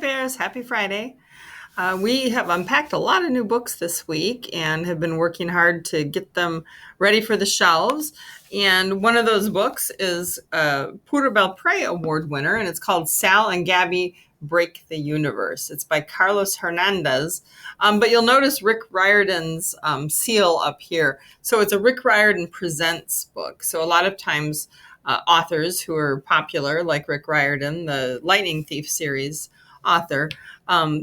Bears. Happy Friday. We have unpacked a lot of new books this week and have been working hard to get them ready for the shelves. And one of those books is a Pura Belpré Award winner, and it's called Sal and Gabi Break the Universe. It's by Carlos Hernandez. But you'll notice Rick Riordan's seal up here. So it's a Rick Riordan Presents book. So a lot of times authors who are popular, like Rick Riordan, the Lightning Thief series author,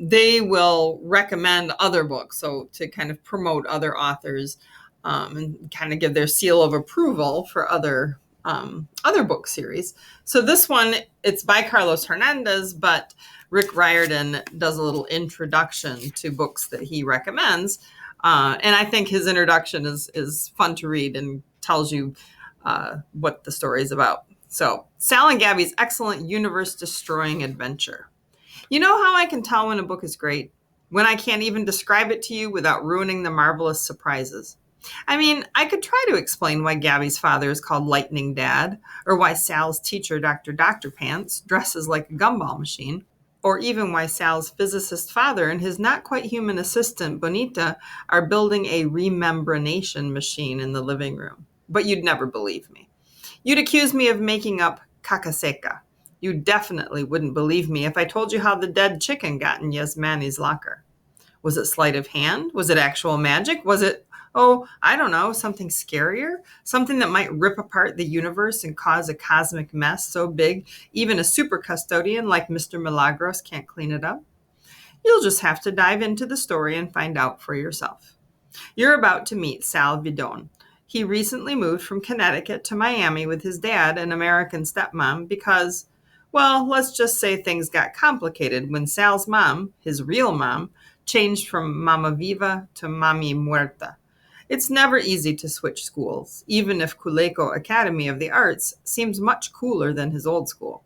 they will recommend other books. So to kind of promote other authors and kind of give their seal of approval for other book series. So this one, it's by Carlos Hernandez, but Rick Riordan does a little introduction to books that he recommends. And I think his introduction is fun to read and tells you what the story is about. So Sal and Gabi's excellent universe-destroying adventure. You know how I can tell when a book is great? When I can't even describe it to you without ruining the marvelous surprises. I mean, I could try to explain why Gabi's father is called Lightning Dad, or why Sal's teacher, Dr. Pants, dresses like a gumball machine, or even why Sal's physicist father and his not-quite-human assistant, Bonita, are building a remembranation machine in the living room. But you'd never believe me. You'd accuse me of making up caca seca. You definitely wouldn't believe me if I told you how the dead chicken got in Yasmani's locker. Was it sleight of hand? Was it actual magic? Was it, I don't know, something scarier? Something that might rip apart the universe and cause a cosmic mess so big even a super custodian like Mr. Milagros can't clean it up? You'll just have to dive into the story and find out for yourself. You're about to meet Sal Vidon. He recently moved from Connecticut to Miami with his dad and American stepmom because, well, let's just say things got complicated when Sal's mom, his real mom, changed from Mama Viva to Mami Muerta. It's never easy to switch schools, even if Culeco Academy of the Arts seems much cooler than his old school.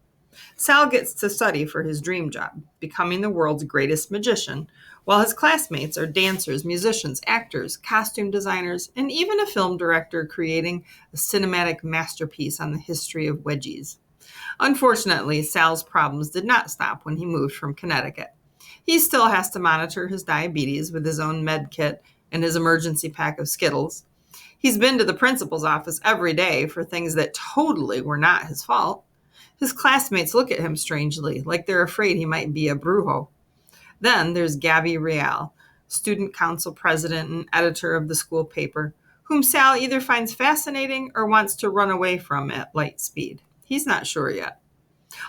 Sal gets to study for his dream job, becoming the world's greatest magician, while his classmates are dancers, musicians, actors, costume designers, and even a film director creating a cinematic masterpiece on the history of wedgies. Unfortunately, Sal's problems did not stop when he moved from Connecticut. He still has to monitor his diabetes with his own med kit and his emergency pack of Skittles. He's been to the principal's office every day for things that totally were not his fault. His classmates look at him strangely, like they're afraid he might be a brujo. Then there's Gabi Real, student council president and editor of the school paper, whom Sal either finds fascinating or wants to run away from at light speed. He's not sure yet.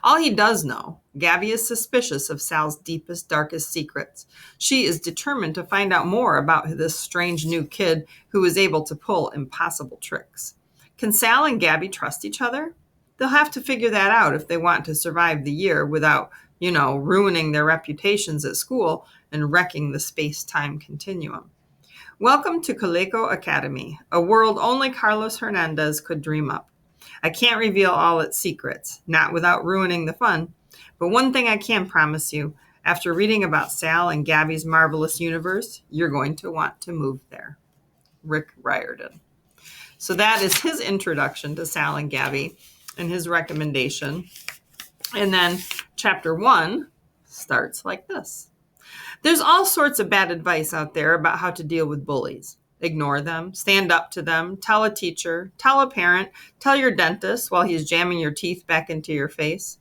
All he does know, Gabi is suspicious of Sal's deepest, darkest secrets. She is determined to find out more about this strange new kid who is able to pull impossible tricks. Can Sal and Gabi trust each other? They'll have to figure that out if they want to survive the year without, ruining their reputations at school and wrecking the space-time continuum. Welcome to Culeco Academy, a world only Carlos Hernandez could dream up. I can't reveal all its secrets, not without ruining the fun, but one thing I can promise you, after reading about Sal and Gabi's marvelous universe, you're going to want to move there. Rick Riordan. So that is his introduction to Sal and Gabi and his recommendation. And then chapter 1 starts like this. There's all sorts of bad advice out there about how to deal with bullies. Ignore them, stand up to them, tell a teacher, tell a parent, tell your dentist while he's jamming your teeth back into your face.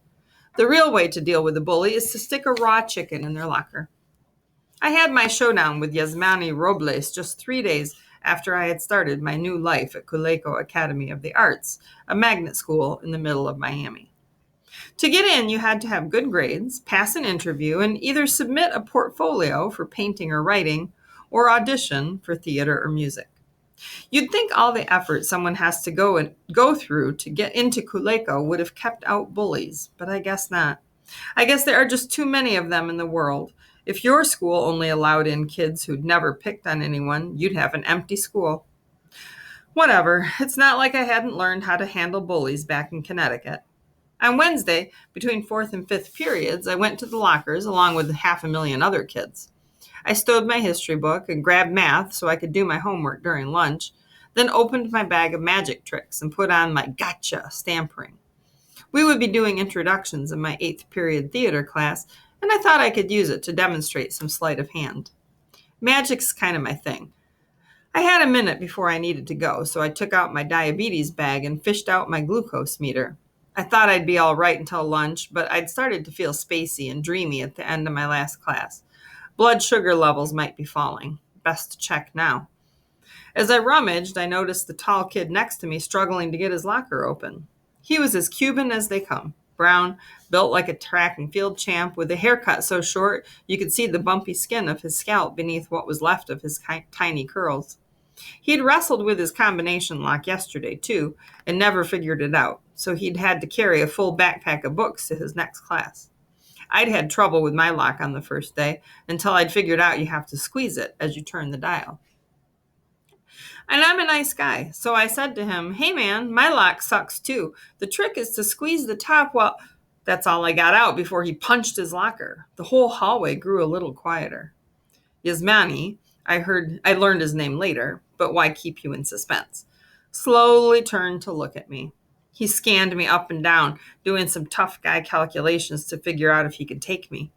The real way to deal with a bully is to stick a raw chicken in their locker. I had my showdown with Yasmani Robles just 3 days after I had started my new life at Culeco Academy of the Arts, a magnet school in the middle of Miami. To get in, you had to have good grades, pass an interview, and either submit a portfolio for painting or writing, or audition for theater or music. You'd think all the effort someone has to go through to get into Culeco would have kept out bullies, but I guess not. I guess there are just too many of them in the world. If your school only allowed in kids who'd never picked on anyone, you'd have an empty school. Whatever, it's not like I hadn't learned how to handle bullies back in Connecticut. On Wednesday, between 4th and 5th periods, I went to the lockers along with 500,000 other kids. I stowed my history book and grabbed math so I could do my homework during lunch, then opened my bag of magic tricks and put on my gotcha stamp ring. We would be doing introductions in my 8th period theater class, and I thought I could use it to demonstrate some sleight of hand. Magic's kind of my thing. I had a minute before I needed to go, so I took out my diabetes bag and fished out my glucose meter. I thought I'd be all right until lunch, but I'd started to feel spacey and dreamy at the end of my last class. Blood sugar levels might be falling. Best to check now. As I rummaged, I noticed the tall kid next to me struggling to get his locker open. He was as Cuban as they come. Brown, built like a track and field champ, with a haircut so short you could see the bumpy skin of his scalp beneath what was left of his tiny curls. He'd wrestled with his combination lock yesterday, too, and never figured it out, so he'd had to carry a full backpack of books to his next class. I'd had trouble with my lock on the first day until I'd figured out you have to squeeze it as you turn the dial. And I'm a nice guy, so I said to him, "Hey man, my lock sucks too. The trick is to squeeze the top while..." That's all I got out before he punched his locker. The whole hallway grew a little quieter. Yasmani, I learned his name later, but why keep you in suspense, slowly turned to look at me. He scanned me up and down, doing some tough guy calculations to figure out if he could take me.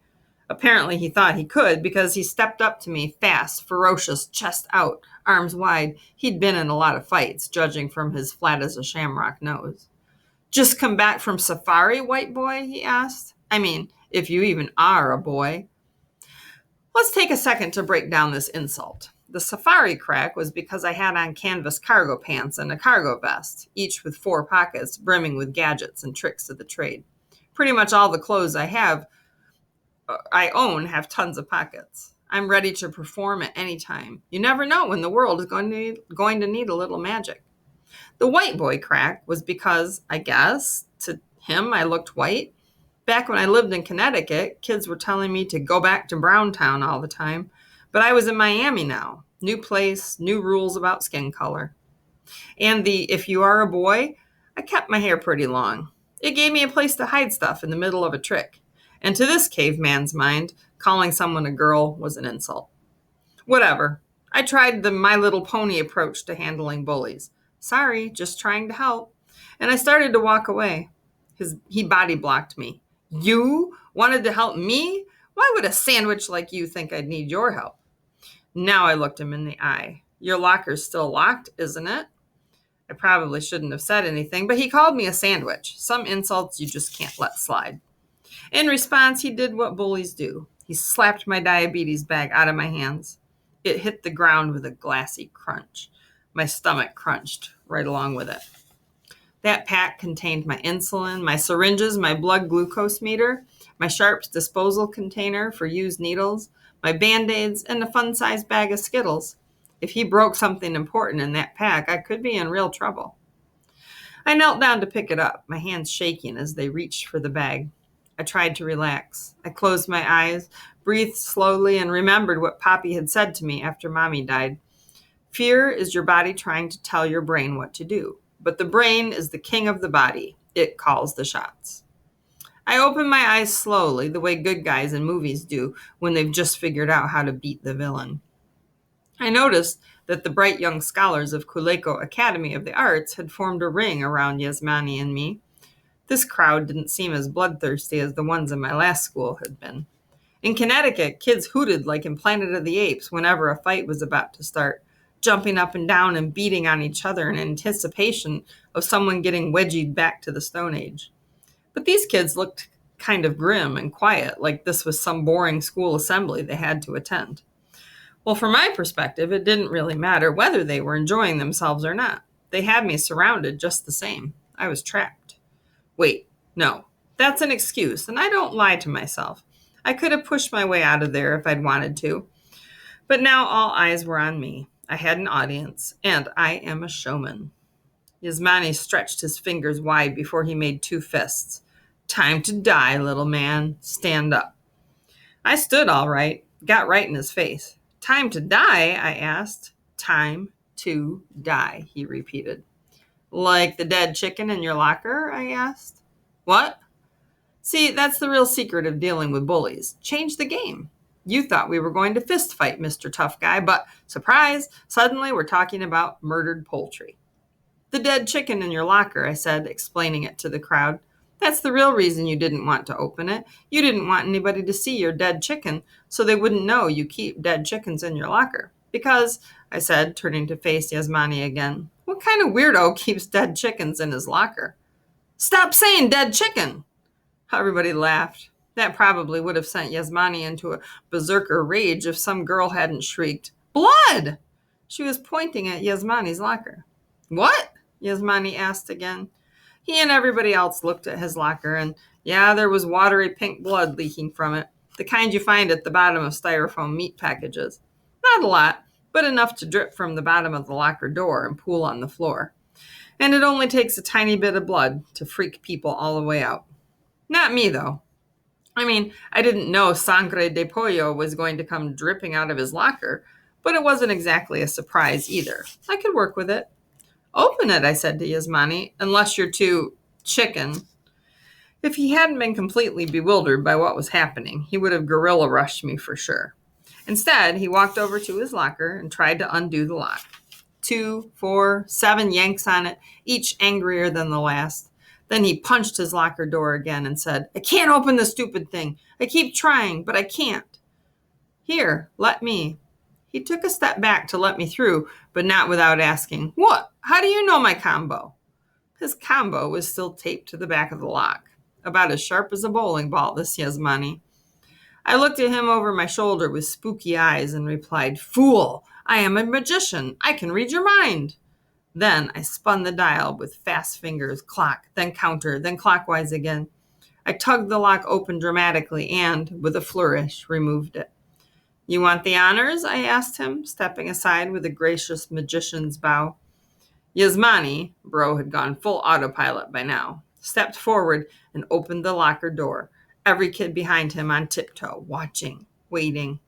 Apparently he thought he could because he stepped up to me fast, ferocious, chest out, arms wide. He'd been in a lot of fights, judging from his flat as a shamrock nose. "Just come back from safari, white boy?" he asked. "I mean, if you even are a boy." Let's take a second to break down this insult. The safari crack was because I had on canvas cargo pants and a cargo vest, each with 4 pockets brimming with gadgets and tricks of the trade. Pretty much all the clothes I own have tons of pockets. I'm ready to perform at any time. You never know when the world is going to need a little magic. The white boy crack was because, I guess, to him I looked white. Back when I lived in Connecticut, kids were telling me to go back to Browntown all the time. But I was in Miami now. New place, new rules about skin color. And if you are a boy, I kept my hair pretty long. It gave me a place to hide stuff in the middle of a trick. And to this caveman's mind, calling someone a girl was an insult. Whatever. I tried the My Little Pony approach to handling bullies. "Sorry, just trying to help." And I started to walk away. He body blocked me. "You wanted to help me? Why would a sandwich like you think I'd need your help?" Now I looked him in the eye. "Your locker's still locked, isn't it?" I probably shouldn't have said anything, but he called me a sandwich. Some insults you just can't let slide. In response, he did what bullies do. He slapped my diabetes bag out of my hands. It hit the ground with a glassy crunch. My stomach crunched right along with it. That pack contained my insulin, my syringes, my blood glucose meter, my Sharps disposal container for used needles, my Band-Aids, and a fun-sized bag of Skittles. If he broke something important in that pack, I could be in real trouble. I knelt down to pick it up, my hands shaking as they reached for the bag. I tried to relax. I closed my eyes, breathed slowly, and remembered what Poppy had said to me after Mommy died. Fear is your body trying to tell your brain what to do, but the brain is the king of the body. It calls the shots. I opened my eyes slowly, the way good guys in movies do when they've just figured out how to beat the villain. I noticed that the bright young scholars of Kuleko Academy of the Arts had formed a ring around Yasmani and me. This crowd didn't seem as bloodthirsty as the ones in my last school had been. In Connecticut, kids hooted like in Planet of the Apes whenever a fight was about to start, jumping up and down and beating on each other in anticipation of someone getting wedgied back to the Stone Age. But these kids looked kind of grim and quiet, like this was some boring school assembly they had to attend. Well, from my perspective, it didn't really matter whether they were enjoying themselves or not. They had me surrounded just the same. I was trapped. Wait, no, that's an excuse, and I don't lie to myself. I could have pushed my way out of there if I'd wanted to. But now all eyes were on me. I had an audience, and I am a showman. Yasmani stretched his fingers wide before he made 2 fists. "Time to die, little man. Stand up." I stood all right, got right in his face. "Time to die?" I asked. "Time to die," he repeated. "Like the dead chicken in your locker?" I asked. "What?" See, that's the real secret of dealing with bullies. Change the game. You thought we were going to fist fight, Mr. Tough Guy, but surprise, suddenly we're talking about murdered poultry. "The dead chicken in your locker," I said, explaining it to the crowd. That's the real reason you didn't want to open it. You didn't want anybody to see your dead chicken, so they wouldn't know you keep dead chickens in your locker. Because, I said, turning to face Yasmani again, what kind of weirdo keeps dead chickens in his locker? Stop saying dead chicken! Everybody laughed. That probably would have sent Yasmani into a berserker rage if some girl hadn't shrieked, Blood! She was pointing at Yasmani's locker. What? Yasmani asked again. He and everybody else looked at his locker, and yeah, there was watery pink blood leaking from it, the kind you find at the bottom of styrofoam meat packages. Not a lot, but enough to drip from the bottom of the locker door and pool on the floor. And it only takes a tiny bit of blood to freak people all the way out. Not me, though. I mean, I didn't know sangre de pollo was going to come dripping out of his locker, but it wasn't exactly a surprise either. I could work with it. Open it, I said to Yasmani, unless you're too chicken. If he hadn't been completely bewildered by what was happening, he would have gorilla rushed me for sure. Instead, he walked over to his locker and tried to undo the lock. 2, 4, 7 yanks on it, each angrier than the last. Then he punched his locker door again and said, I can't open the stupid thing. I keep trying, but I can't. Here, let me. He took a step back to let me through, but not without asking, What? How do you know my combo? His combo was still taped to the back of the lock, about as sharp as a bowling ball, this Yasmani. I looked at him over my shoulder with spooky eyes and replied, Fool! I am a magician. I can read your mind. Then I spun the dial with fast fingers, clock, then counter, then clockwise again. I tugged the lock open dramatically and, with a flourish, removed it. You want the honors? I asked him, stepping aside with a gracious magician's bow. Yasmani, Bro had gone full autopilot by now, stepped forward and opened the locker door, every kid behind him on tiptoe, watching, waiting.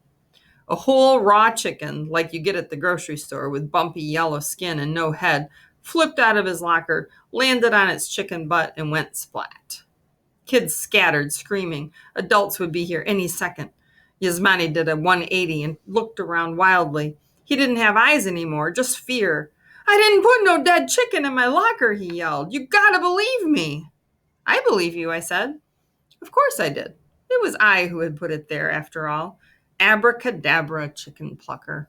A whole raw chicken, like you get at the grocery store with bumpy yellow skin and no head, flipped out of his locker, landed on its chicken butt, and went splat. Kids scattered, screaming. Adults would be here any second. Yasmani did a 180 and looked around wildly. He didn't have eyes anymore, just fear. I didn't put no dead chicken in my locker, he yelled. You gotta believe me. I believe you, I said. Of course I did. It was I who had put it there, after all. Abracadabra, chicken plucker.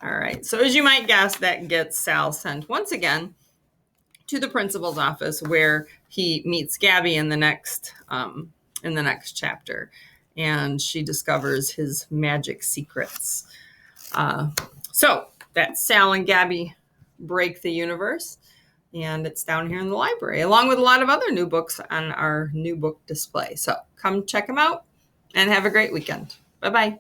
All right, so as you might guess, that gets Sal sent once again to the principal's office, where he meets Gabi in the next chapter, and she discovers his magic secrets. So that's Sal and Gabi Break the Universe, and it's down here in the library, along with a lot of other new books on our new book display. So come check them out, and have a great weekend. Bye-bye.